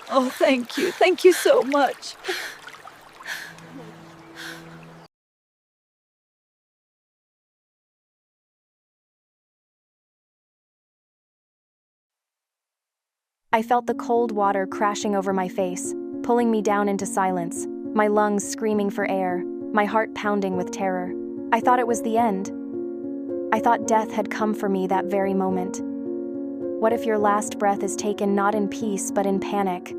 Oh, thank you. Thank you so much. I felt the cold water crashing over my face, pulling me down into silence, my lungs screaming for air, my heart pounding with terror. I thought it was the end. I thought death had come for me that very moment. What if your last breath is taken not in peace but in panic?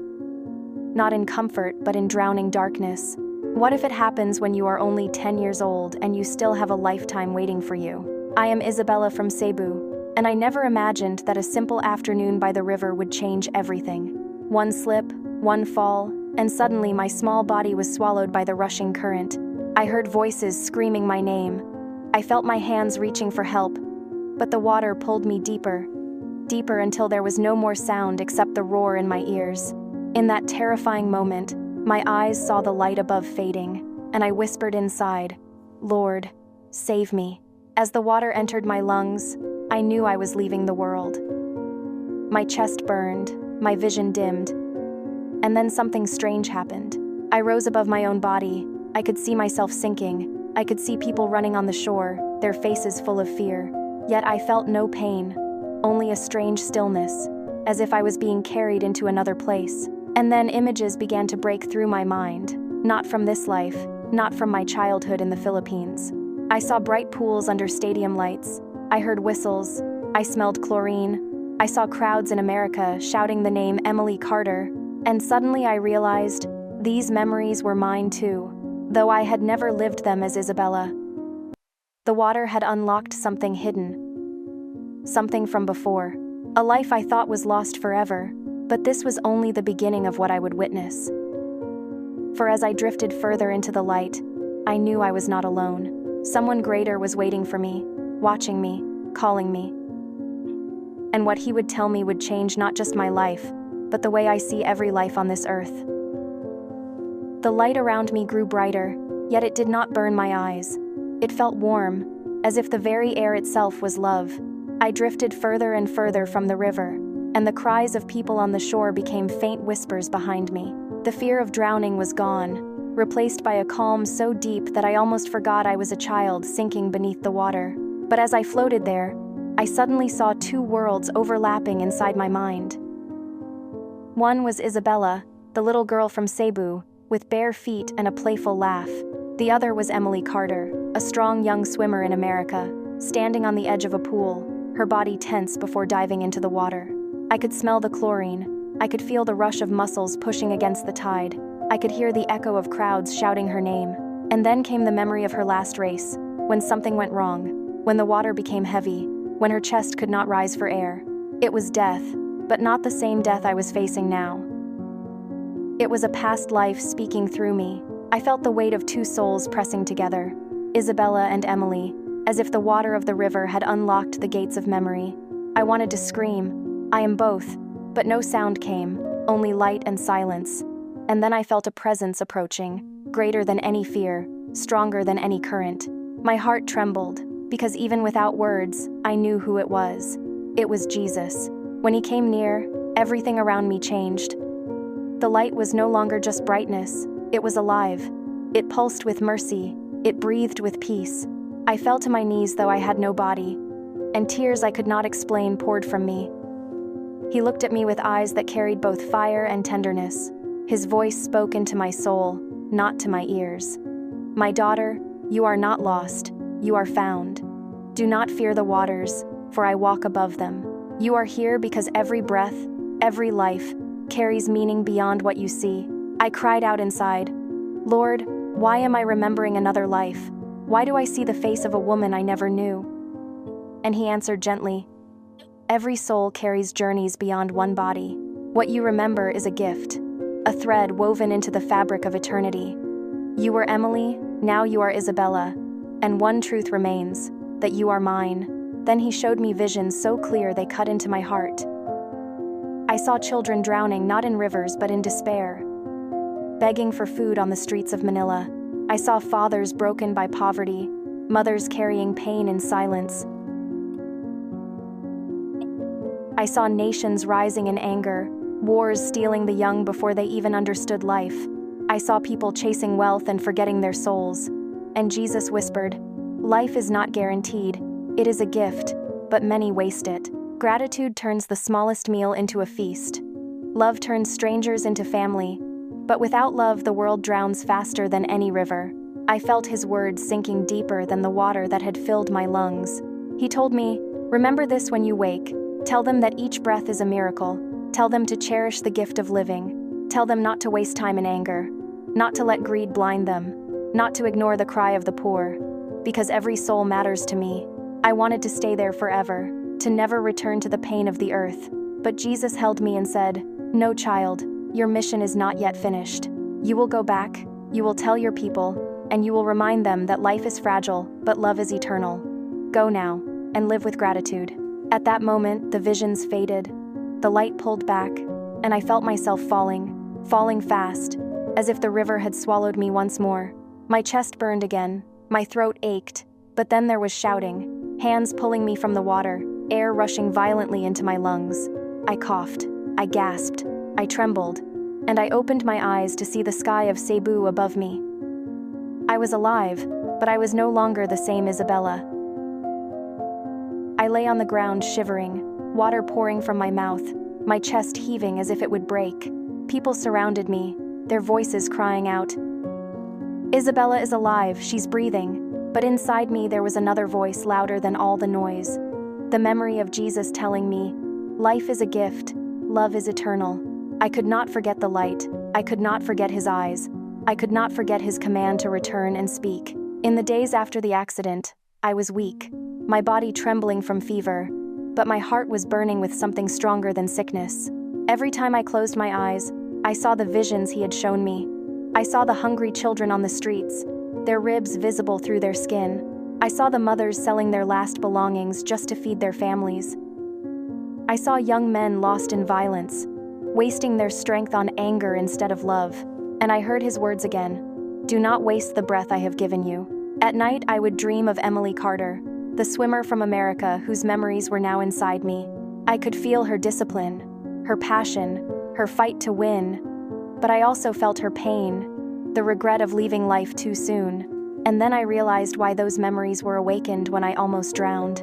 Not in comfort but in drowning darkness? What if it happens when you are only 10 years old and you still have a lifetime waiting for you? I am Isabella from Cebu, and I never imagined that a simple afternoon by the river would change everything. One slip, one fall, and suddenly my small body was swallowed by the rushing current. I heard voices screaming my name. I felt my hands reaching for help, but the water pulled me deeper, deeper until there was no more sound except the roar in my ears. In that terrifying moment, my eyes saw the light above fading, and I whispered inside, "Lord, save me." As the water entered my lungs, I knew I was leaving the world. My chest burned, my vision dimmed, and then something strange happened. I rose above my own body. I could see myself sinking. I could see people running on the shore, their faces full of fear. Yet I felt no pain, only a strange stillness, as if I was being carried into another place. And then images began to break through my mind, not from this life, not from my childhood in the Philippines. I saw bright pools under stadium lights. I heard whistles. I smelled chlorine. I saw crowds in America shouting the name Emily Carter. And suddenly I realized these memories were mine too, though I had never lived them as Isabella. The water had unlocked something hidden, something from before, a life I thought was lost forever, but this was only the beginning of what I would witness. For as I drifted further into the light, I knew I was not alone. Someone greater was waiting for me, watching me, calling me. And what he would tell me would change not just my life, but the way I see every life on this earth. The light around me grew brighter, yet it did not burn my eyes. It felt warm, as if the very air itself was love. I drifted further and further from the river, and the cries of people on the shore became faint whispers behind me. The fear of drowning was gone, replaced by a calm so deep that I almost forgot I was a child sinking beneath the water. But as I floated there, I suddenly saw two worlds overlapping inside my mind. One was Isabella, the little girl from Cebu, with bare feet and a playful laugh. The other was Emily Carter, a strong young swimmer in America, standing on the edge of a pool, her body tense before diving into the water. I could smell the chlorine. I could feel the rush of muscles pushing against the tide. I could hear the echo of crowds shouting her name. And then came the memory of her last race, when something went wrong, when the water became heavy, when her chest could not rise for air. It was death, but not the same death I was facing now. It was a past life speaking through me. I felt the weight of two souls pressing together, Isabella and Emily, as if the water of the river had unlocked the gates of memory. I wanted to scream, "I am both," but no sound came, only light and silence. And then I felt a presence approaching, greater than any fear, stronger than any current. My heart trembled, because even without words, I knew who it was. It was Jesus. When he came near, everything around me changed. The light was no longer just brightness, it was alive. It pulsed with mercy, it breathed with peace. I fell to my knees though I had no body, and tears I could not explain poured from me. He looked at me with eyes that carried both fire and tenderness. His voice spoke into my soul, not to my ears. "My daughter, you are not lost, you are found. Do not fear the waters, for I walk above them. You are here because every breath, every life, carries meaning beyond what you see." I cried out inside, "Lord, why am I remembering another life? Why do I see the face of a woman I never knew?" And he answered gently, "Every soul carries journeys beyond one body. What you remember is a gift, a thread woven into the fabric of eternity. You were Emily, now you are Isabella, and one truth remains, that you are mine." Then he showed me visions so clear they cut into my heart. I saw children drowning not in rivers but in despair, begging for food on the streets of Manila. I saw fathers broken by poverty, mothers carrying pain in silence. I saw nations rising in anger, Wars stealing the young before they even understood life. I saw people chasing wealth and forgetting their souls. And Jesus whispered, "Life is not guaranteed. It is a gift, but many waste it." Gratitude turns the smallest meal into a feast. Love turns strangers into family. But without love, the world drowns faster than any river. I felt his words sinking deeper than the water that had filled my lungs. He told me, "Remember this when you wake. Tell them that each breath is a miracle. Tell them to cherish the gift of living. Tell them not to waste time in anger. Not to let greed blind them. Not to ignore the cry of the poor. Because every soul matters to me." I wanted to stay there forever, to never return to the pain of the earth. But Jesus held me and said, "No, child, your mission is not yet finished. You will go back, you will tell your people, and you will remind them that life is fragile, but love is eternal. Go now, and live with gratitude." At that moment, the visions faded, the light pulled back, and I felt myself falling fast, as if the river had swallowed me once more. My chest burned again, my throat ached, but then there was shouting, hands pulling me from the water, air rushing violently into my lungs. I coughed, I gasped, I trembled, and I opened my eyes to see the sky of Cebu above me. I was alive, but I was no longer the same Isabella. I lay on the ground shivering, water pouring from my mouth, my chest heaving as if it would break. People surrounded me, their voices crying out, "Isabella is alive, she's breathing." But inside me there was another voice louder than all the noise. The memory of Jesus telling me, "Life is a gift, love is eternal." I could not forget the light, I could not forget his eyes, I could not forget his command to return and speak. In the days after the accident, I was weak, my body trembling from fever, but my heart was burning with something stronger than sickness. Every time I closed my eyes, I saw the visions he had shown me. I saw the hungry children on the streets, their ribs visible through their skin. I saw the mothers selling their last belongings just to feed their families. I saw young men lost in violence, wasting their strength on anger instead of love. And I heard his words again, "Do not waste the breath I have given you." At night I would dream of Emily Carter, the swimmer from America whose memories were now inside me. I could feel her discipline, her passion, her fight to win. But I also felt her pain, the regret of leaving life too soon. And then I realized why those memories were awakened when I almost drowned.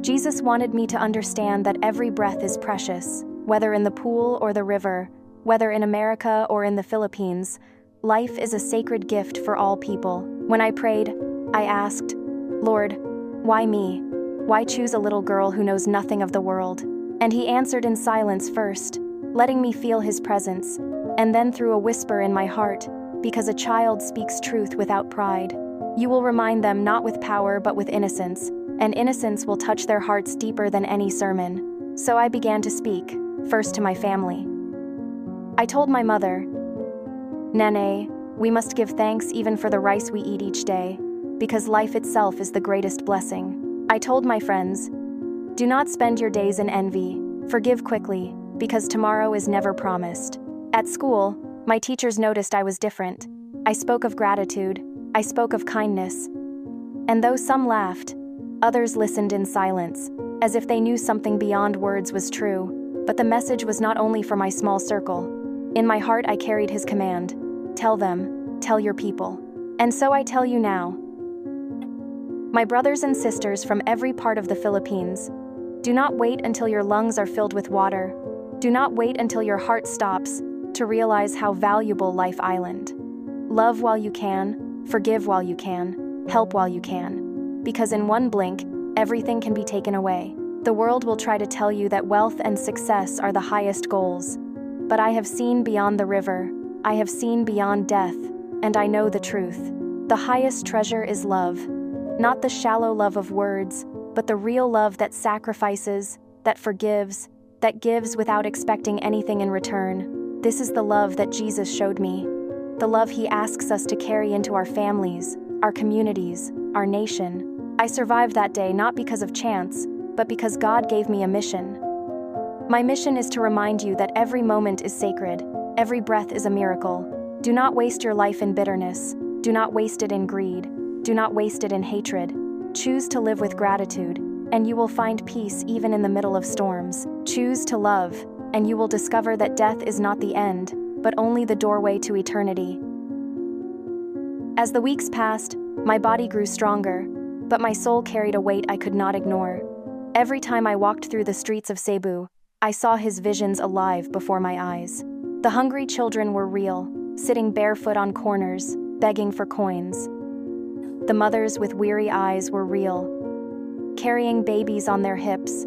Jesus wanted me to understand that every breath is precious, whether in the pool or the river, whether in America or in the Philippines. Life is a sacred gift for all people. When I prayed, I asked, "Lord, why me? Why choose a little girl who knows nothing of the world?" And he answered in silence first, letting me feel his presence, and then through a whisper in my heart, because a child speaks truth without pride. You will remind them not with power but with innocence, and innocence will touch their hearts deeper than any sermon. So I began to speak, first to my family. I told my mother, "Nene, we must give thanks even for the rice we eat each day, because life itself is the greatest blessing." I told my friends, "Do not spend your days in envy, forgive quickly, because tomorrow is never promised." At school, my teachers noticed I was different. I spoke of gratitude, I spoke of kindness. And though some laughed, others listened in silence, as if they knew something beyond words was true. But the message was not only for my small circle. In my heart I carried his command, "Tell them, tell your people." And so I tell you now. My brothers and sisters from every part of the Philippines, do not wait until your lungs are filled with water. Do not wait until your heart stops to realize how valuable life island. Love while you can, forgive while you can, help while you can. Because in one blink, everything can be taken away. The world will try to tell you that wealth and success are the highest goals. But I have seen beyond the river, I have seen beyond death, and I know the truth. The highest treasure is love. Not the shallow love of words, but the real love that sacrifices, that forgives, that gives without expecting anything in return. This is the love that Jesus showed me. The love he asks us to carry into our families, our communities, our nation. I survived that day not because of chance, but because God gave me a mission. My mission is to remind you that every moment is sacred, every breath is a miracle. Do not waste your life in bitterness. Do not waste it in greed. Do not waste it in hatred. Choose to live with gratitude, and you will find peace even in the middle of storms. Choose to love, and you will discover that death is not the end, but only the doorway to eternity. As the weeks passed, my body grew stronger, but my soul carried a weight I could not ignore. Every time I walked through the streets of Cebu, I saw his visions alive before my eyes. The hungry children were real, sitting barefoot on corners, begging for coins. The mothers with weary eyes were real, carrying babies on their hips,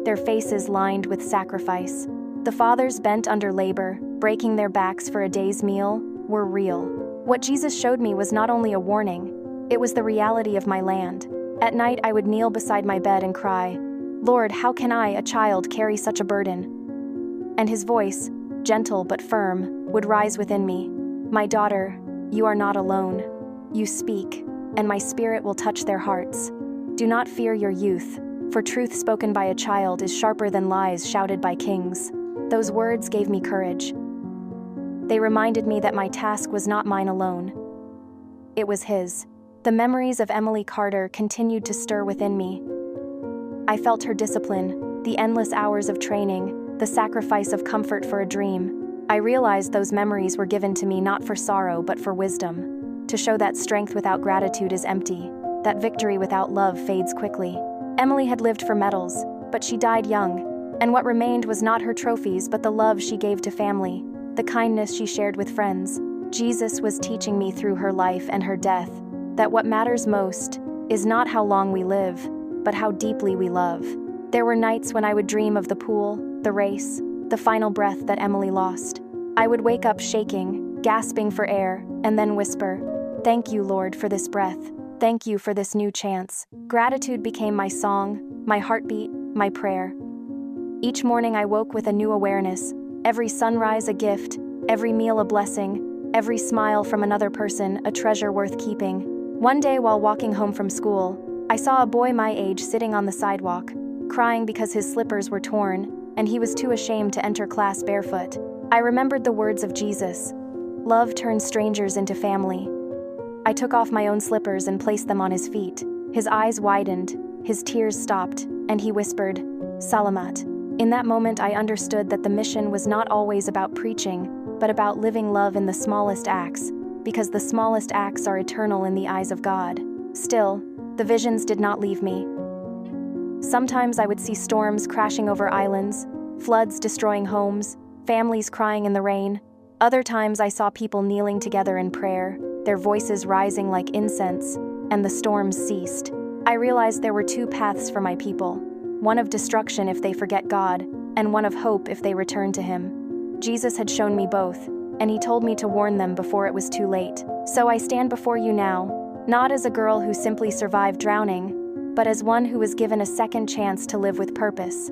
their faces lined with sacrifice. The fathers bent under labor, breaking their backs for a day's meal, were real. What Jesus showed me was not only a warning, it was the reality of my land. At night I would kneel beside my bed and cry, "Lord, how can I, a child, carry such a burden?" And his voice, gentle but firm, would rise within me. "My daughter, you are not alone. You speak, and my spirit will touch their hearts. Do not fear your youth, for truth spoken by a child is sharper than lies shouted by kings." Those words gave me courage. They reminded me that my task was not mine alone. It was his. The memories of Emily Carter continued to stir within me. I felt her discipline, the endless hours of training, the sacrifice of comfort for a dream. I realized those memories were given to me not for sorrow but for wisdom, to show that strength without gratitude is empty, that victory without love fades quickly. Emily had lived for medals, but she died young, and what remained was not her trophies but the love she gave to family, the kindness she shared with friends. Jesus was teaching me through her life and her death that what matters most is not how long we live, but how deeply we love. There were nights when I would dream of the pool, the race, the final breath that Emily lost. I would wake up shaking, gasping for air, and then whisper, "Thank you, Lord, for this breath. Thank you for this new chance." Gratitude became my song, my heartbeat, my prayer. Each morning I woke with a new awareness, every sunrise a gift, every meal a blessing, every smile from another person a treasure worth keeping. One day while walking home from school, I saw a boy my age sitting on the sidewalk, crying because his slippers were torn, and he was too ashamed to enter class barefoot. I remembered the words of Jesus, "Love turns strangers into family." I took off my own slippers and placed them on his feet. His eyes widened, his tears stopped, and he whispered, "Salamat." In that moment I understood that the mission was not always about preaching, but about living love in the smallest acts, because the smallest acts are eternal in the eyes of God. Still, the visions did not leave me. Sometimes I would see storms crashing over islands, floods destroying homes, families crying in the rain. Other times I saw people kneeling together in prayer, their voices rising like incense, and the storms ceased. I realized there were two paths for my people, one of destruction if they forget God, and one of hope if they return to Him. Jesus had shown me both, and He told me to warn them before it was too late. So I stand before you now, not as a girl who simply survived drowning, but as one who was given a second chance to live with purpose.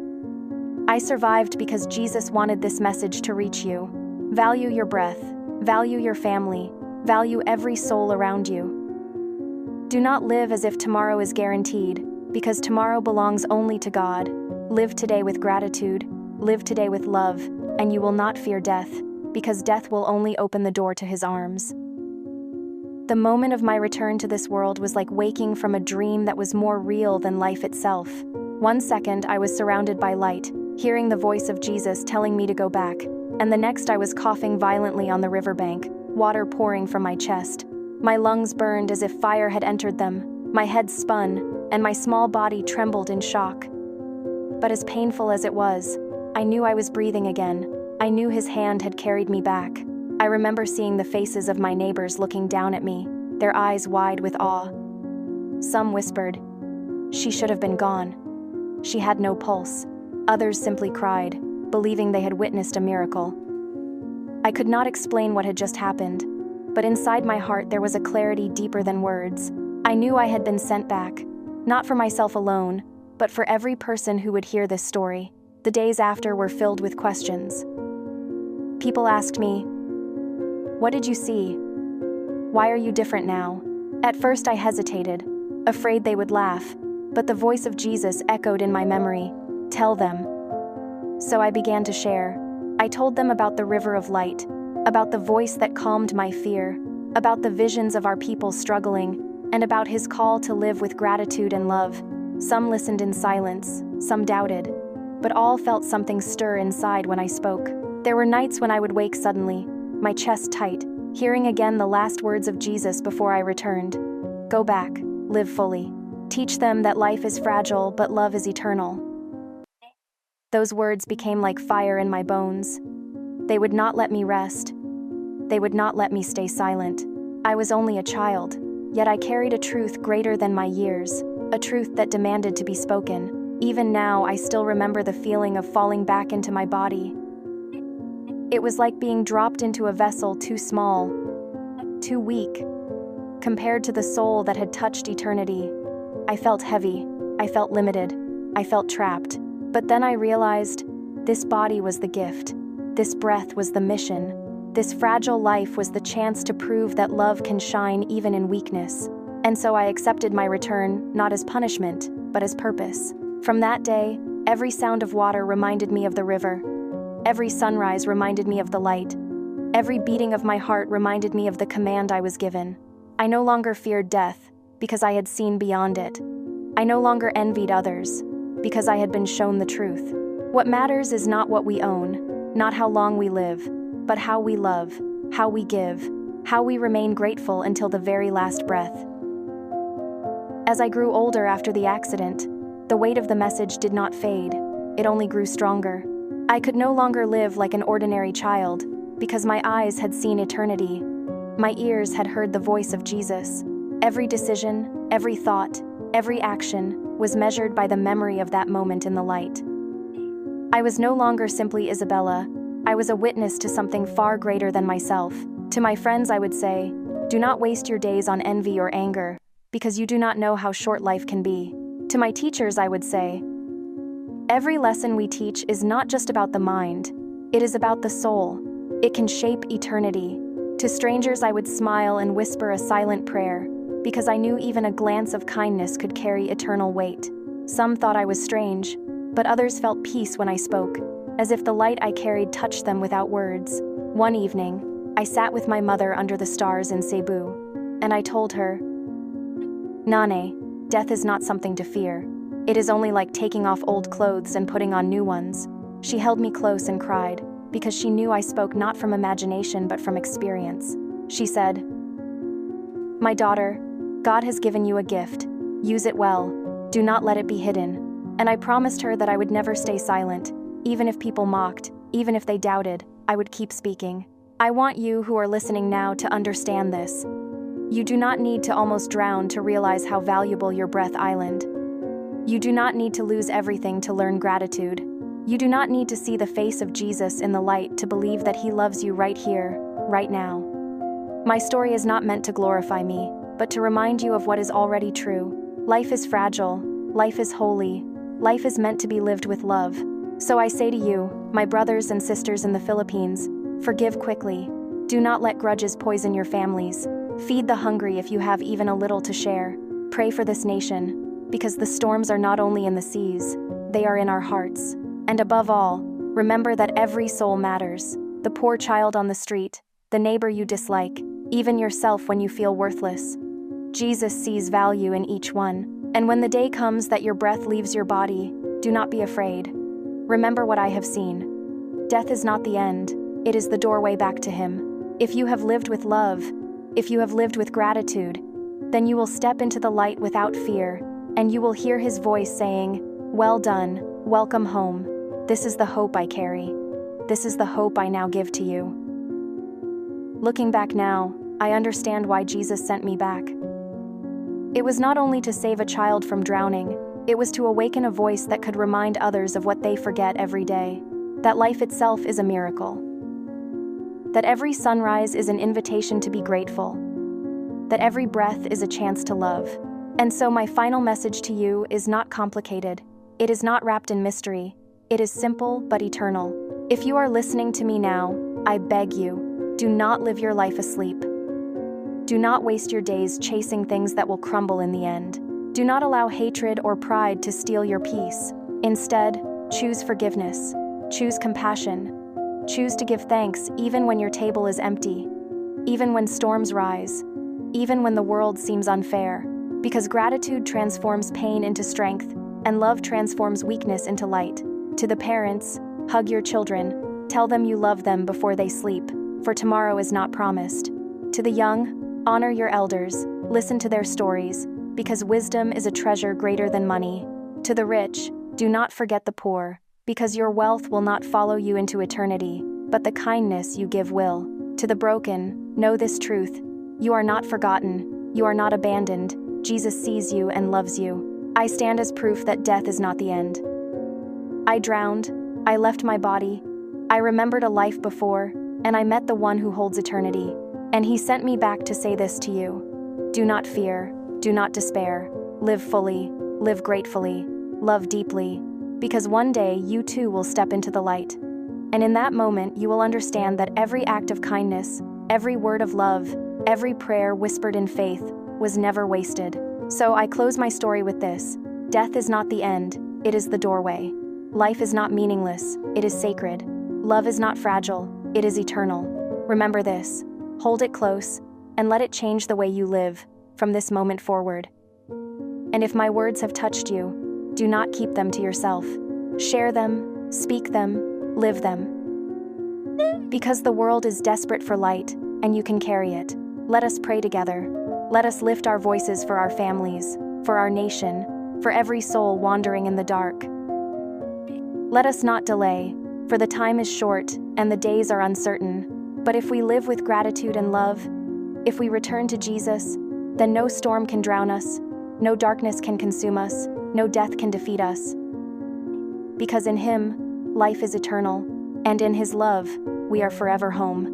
I survived because Jesus wanted this message to reach you. Value your breath, value your family, value every soul around you. Do not live as if tomorrow is guaranteed, because tomorrow belongs only to God. Live today with gratitude, live today with love, and you will not fear death, because death will only open the door to His arms. The moment of my return to this world was like waking from a dream that was more real than life itself. One second I was surrounded by light, hearing the voice of Jesus telling me to go back, and the next I was coughing violently on the riverbank, water pouring from my chest. My lungs burned as if fire had entered them, my head spun, and my small body trembled in shock. But as painful as it was, I knew I was breathing again. I knew His hand had carried me back. I remember seeing the faces of my neighbors looking down at me, their eyes wide with awe. Some whispered, "She should have been gone. She had no pulse." Others simply cried, believing they had witnessed a miracle. I could not explain what had just happened, but inside my heart there was a clarity deeper than words. I knew I had been sent back, not for myself alone, but for every person who would hear this story. The days after were filled with questions. People asked me, "What did you see? Why are you different now?" At first I hesitated, afraid they would laugh, but the voice of Jesus echoed in my memory, "Tell them." So I began to share. I told them about the river of light, about the voice that calmed my fear, about the visions of our people struggling, and about His call to live with gratitude and love. Some listened in silence, some doubted, but all felt something stir inside when I spoke. There were nights when I would wake suddenly, my chest tight, hearing again the last words of Jesus before I returned. Go back, live fully. Teach them that life is fragile, but love is eternal. Those words became like fire in my bones. They would not let me rest. They would not let me stay silent. I was only a child, yet I carried a truth greater than my years, a truth that demanded to be spoken. Even now, I still remember the feeling of falling back into my body. It was like being dropped into a vessel too small, too weak, compared to the soul that had touched eternity. I felt heavy, I felt limited, I felt trapped. But then I realized, this body was the gift, this breath was the mission, this fragile life was the chance to prove that love can shine even in weakness. And so I accepted my return, not as punishment, but as purpose. From that day, every sound of water reminded me of the river. Every sunrise reminded me of the light. Every beating of my heart reminded me of the command I was given. I no longer feared death, because I had seen beyond it. I no longer envied others, because I had been shown the truth. What matters is not what we own, not how long we live, but how we love, how we give, how we remain grateful until the very last breath. As I grew older after the accident, the weight of the message did not fade, it only grew stronger. I could no longer live like an ordinary child, because my eyes had seen eternity. My ears had heard the voice of Jesus. Every decision, every thought, every action was measured by the memory of that moment in the light. I was no longer simply Isabella. I was a witness to something far greater than myself. To my friends, I would say, do not waste your days on envy or anger, because you do not know how short life can be. To my teachers, I would say, every lesson we teach is not just about the mind, it is about the soul. It can shape eternity. To strangers, I would smile and whisper a silent prayer, because I knew even a glance of kindness could carry eternal weight. Some thought I was strange, but others felt peace when I spoke, as if the light I carried touched them without words. One evening, I sat with my mother under the stars in Cebu, and I told her, Nane, death is not something to fear. It is only like taking off old clothes and putting on new ones. She held me close and cried, because she knew I spoke not from imagination but from experience. She said, my daughter, God has given you a gift. Use it well. Do not let it be hidden. And I promised her that I would never stay silent. Even if people mocked, even if they doubted, I would keep speaking. I want you who are listening now to understand this. You do not need to almost drown to realize how valuable your breath island. You do not need to lose everything to learn gratitude. You do not need to see the face of Jesus in the light to believe that he loves you right here, right now. My story is not meant to glorify me, but to remind you of what is already true. Life is fragile, life is holy, life is meant to be lived with love. So I say to you, my brothers and sisters in the Philippines, forgive quickly. Do not let grudges poison your families. Feed the hungry if you have even a little to share. Pray for this nation, because the storms are not only in the seas, they are in our hearts. And above all, remember that every soul matters. The poor child on the street, the neighbor you dislike, even yourself when you feel worthless. Jesus sees value in each one. And when the day comes that your breath leaves your body, do not be afraid. Remember what I have seen. Death is not the end, it is the doorway back to him. If you have lived with love, if you have lived with gratitude, then you will step into the light without fear, and you will hear his voice saying, well done, welcome home. This is the hope I carry. This is the hope I now give to you. Looking back now, I understand why Jesus sent me back. It was not only to save a child from drowning, it was to awaken a voice that could remind others of what they forget every day, that life itself is a miracle, that every sunrise is an invitation to be grateful, that every breath is a chance to love. And so my final message to you is not complicated. It is not wrapped in mystery. It is simple but eternal. If you are listening to me now, I beg you, do not live your life asleep. Do not waste your days chasing things that will crumble in the end. Do not allow hatred or pride to steal your peace. Instead, choose forgiveness. Choose compassion. Choose to give thanks even when your table is empty, even when storms rise, even when the world seems unfair. Because gratitude transforms pain into strength, and love transforms weakness into light. To the parents, hug your children, tell them you love them before they sleep, for tomorrow is not promised. To the young, honor your elders, listen to their stories, because wisdom is a treasure greater than money. To the rich, do not forget the poor, because your wealth will not follow you into eternity, but the kindness you give will. To the broken, know this truth: you are not forgotten, you are not abandoned, Jesus sees you and loves you. I stand as proof that death is not the end. I drowned, I left my body, I remembered a life before, and I met the one who holds eternity. And he sent me back to say this to you: do not fear, do not despair, live fully, live gratefully, love deeply, because one day you too will step into the light. And in that moment you will understand that every act of kindness, every word of love, every prayer whispered in faith was never wasted. So I close my story with this: death is not the end, it is the doorway. Life is not meaningless, it is sacred. Love is not fragile, it is eternal. Remember this, hold it close, and let it change the way you live from this moment forward. And if my words have touched you, do not keep them to yourself. Share them, speak them, live them. Because the world is desperate for light, and you can carry it. Let us pray together. Let us lift our voices for our families, for our nation, for every soul wandering in the dark. Let us not delay, for the time is short and the days are uncertain. But if we live with gratitude and love, if we return to Jesus, then no storm can drown us, no darkness can consume us, no death can defeat us. Because in him, life is eternal, and in his love, we are forever home.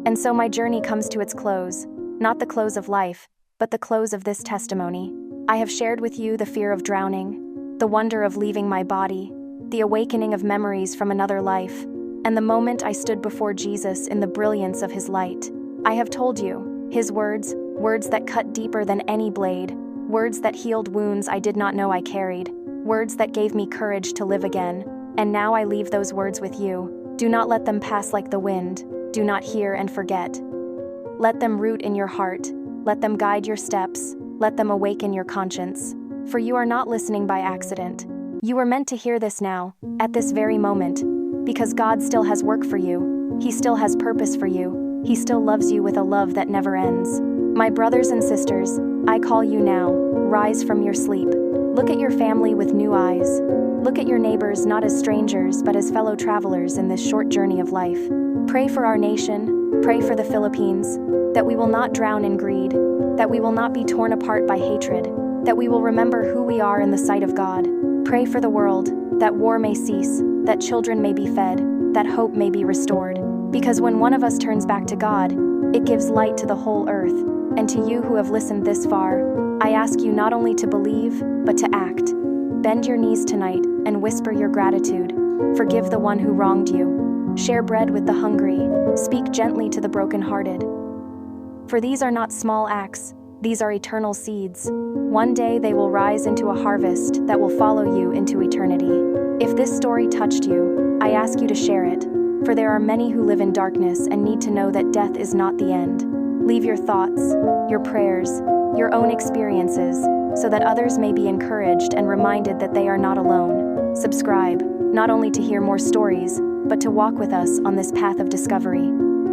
And so my journey comes to its close, not the close of life, but the close of this testimony. I have shared with you the fear of drowning, the wonder of leaving my body, the awakening of memories from another life, and the moment I stood before Jesus in the brilliance of his light. I have told you his words, words that cut deeper than any blade, words that healed wounds I did not know I carried, words that gave me courage to live again. And now I leave those words with you. Do not let them pass like the wind. Do not hear and forget. Let them root in your heart. Let them guide your steps. Let them awaken your conscience. For you are not listening by accident. You were meant to hear this now, at this very moment, because God still has work for you. He still has purpose for you. He still loves you with a love that never ends. My brothers and sisters, I call you now. Rise from your sleep. Look at your family with new eyes. Look at your neighbors not as strangers but as fellow travelers in this short journey of life. Pray for our nation. Pray for the Philippines, that we will not drown in greed, that we will not be torn apart by hatred, that we will remember who we are in the sight of God. Pray for the world, that war may cease, that children may be fed, that hope may be restored. Because when one of us turns back to God, it gives light to the whole earth. And to you who have listened this far, I ask you not only to believe, but to act. Bend your knees tonight and whisper your gratitude. Forgive the one who wronged you. Share bread with the hungry. Speak gently to the brokenhearted. For these are not small acts, these are eternal seeds. One day they will rise into a harvest that will follow you into eternity. If this story touched you, I ask you to share it, for there are many who live in darkness and need to know that death is not the end. Leave your thoughts, your prayers, your own experiences, so that others may be encouraged and reminded that they are not alone. Subscribe, not only to hear more stories, but to walk with us on this path of discovery,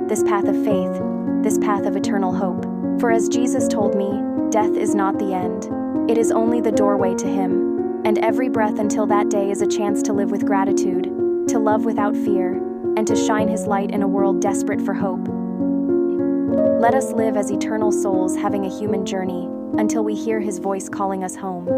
this path of faith, this path of eternal hope. For as Jesus told me, death is not the end. It is only the doorway to him. And every breath until that day is a chance to live with gratitude, to love without fear, and to shine his light in a world desperate for hope. Let us live as eternal souls having a human journey, until we hear his voice calling us home.